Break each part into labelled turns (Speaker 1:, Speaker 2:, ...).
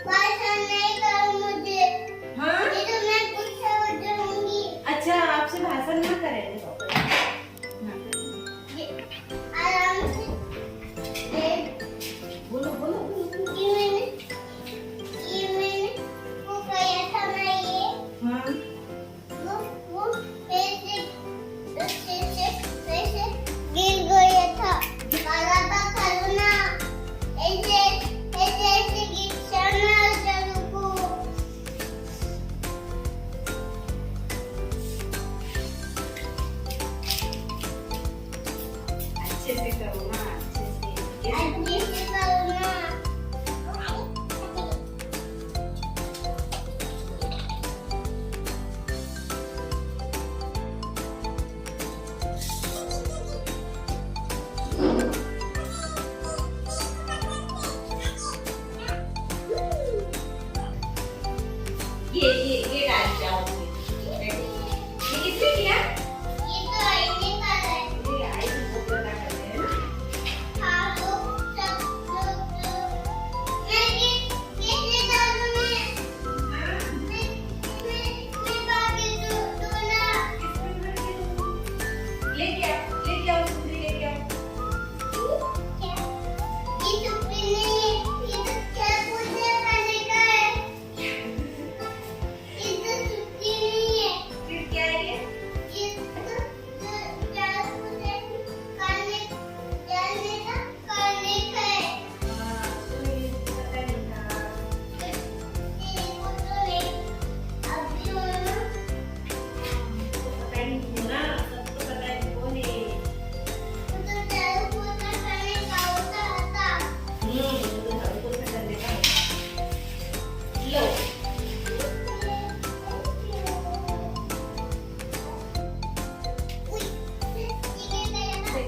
Speaker 1: भाषण नहीं करो मुझे।
Speaker 2: हाँ?
Speaker 1: नहीं तो मैं गुस्सा हो जाऊंगी।
Speaker 2: अच्छा आपसे भाषण मत करें।
Speaker 1: आराम से
Speaker 2: बोलो बोलो बोलो।
Speaker 1: ये मैंने वो किया था ना ये।
Speaker 2: हाँ?
Speaker 1: वो पैसे गिर गया था। काला था करुणा। ऐसे गिरता ना जरूर को।
Speaker 2: अच्छे से करो ना, अच्छे से।
Speaker 1: अच्छे से करुणा।
Speaker 2: ये डाल जाओ। ये किसने किया?
Speaker 1: ये तो आईने का है।
Speaker 2: ये आई तो बहुत बड़ा करते हैं ना।
Speaker 1: हाँ लोग सब लोग मैं कैसे डालूं मैं?
Speaker 2: हाँ?
Speaker 1: मैं बाकी दो ना।
Speaker 2: लेके आओ सुंदरी लेके आओ।
Speaker 1: क्या? ये तो पीने ये तो क्या पूजा करने का है? ये तो छुट्टी नहीं है।
Speaker 2: फिर क्या है ये?
Speaker 1: ये तो क्या पूजा करने जाने का करने का है।
Speaker 2: हाँ, तो ये पता नहीं था।
Speaker 1: ये वो तो नहीं अभी हो ना।
Speaker 2: तो पता नहीं ना, सबको पता है कौन है।
Speaker 1: वो तो चारों पूजा करने का होता था।
Speaker 2: तो झाड़ू पोछा करने का है। लो।
Speaker 1: उई, ये गया था।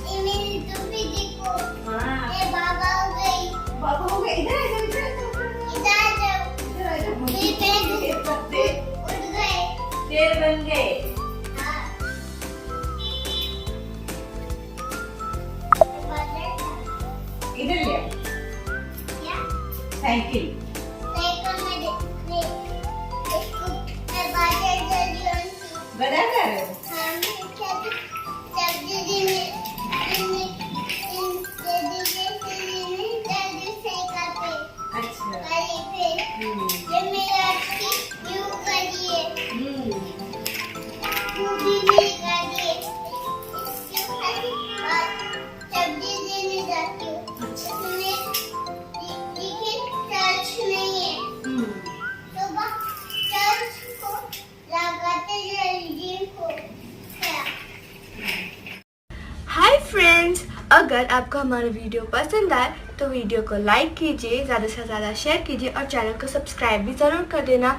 Speaker 1: ये मेरी टोपी देखो।
Speaker 2: हाँ,
Speaker 1: ये बाबा हो गई।
Speaker 2: बाबा हो गए। इधर आ जाओ,
Speaker 1: इधर आ जाओ।
Speaker 2: इधर आ जाओ।
Speaker 1: ये पैर
Speaker 2: ये पत्ते
Speaker 1: उठ गए।
Speaker 2: शेर बन गए।
Speaker 1: हाँ।
Speaker 2: इधर ले आओ।
Speaker 1: क्या?
Speaker 2: साइकिल।
Speaker 1: साइकिल में ले इसको मैं बाजार जल्दी आऊंगी।
Speaker 2: बड़ा कर रहे हो?
Speaker 1: हाँ मैं क्या सब्जी देने जल्दी साइकिल पे
Speaker 2: अच्छा।
Speaker 1: गाड़ी पे ये मेरा यूं करिए भी गाड़ी है इसके खाली और सब्जी देने जाती हूँ उसमें लिखे चर्च नहीं है सुबह चर्च को लगाते जल्दी को क्या।
Speaker 3: हाय फ्रेंड्स, अगर आपको हमारा वीडियो पसंद आए तो वीडियो को लाइक कीजिए, ज़्यादा से ज़्यादा शेयर कीजिए और चैनल को सब्सक्राइब भी ज़रूर कर देना।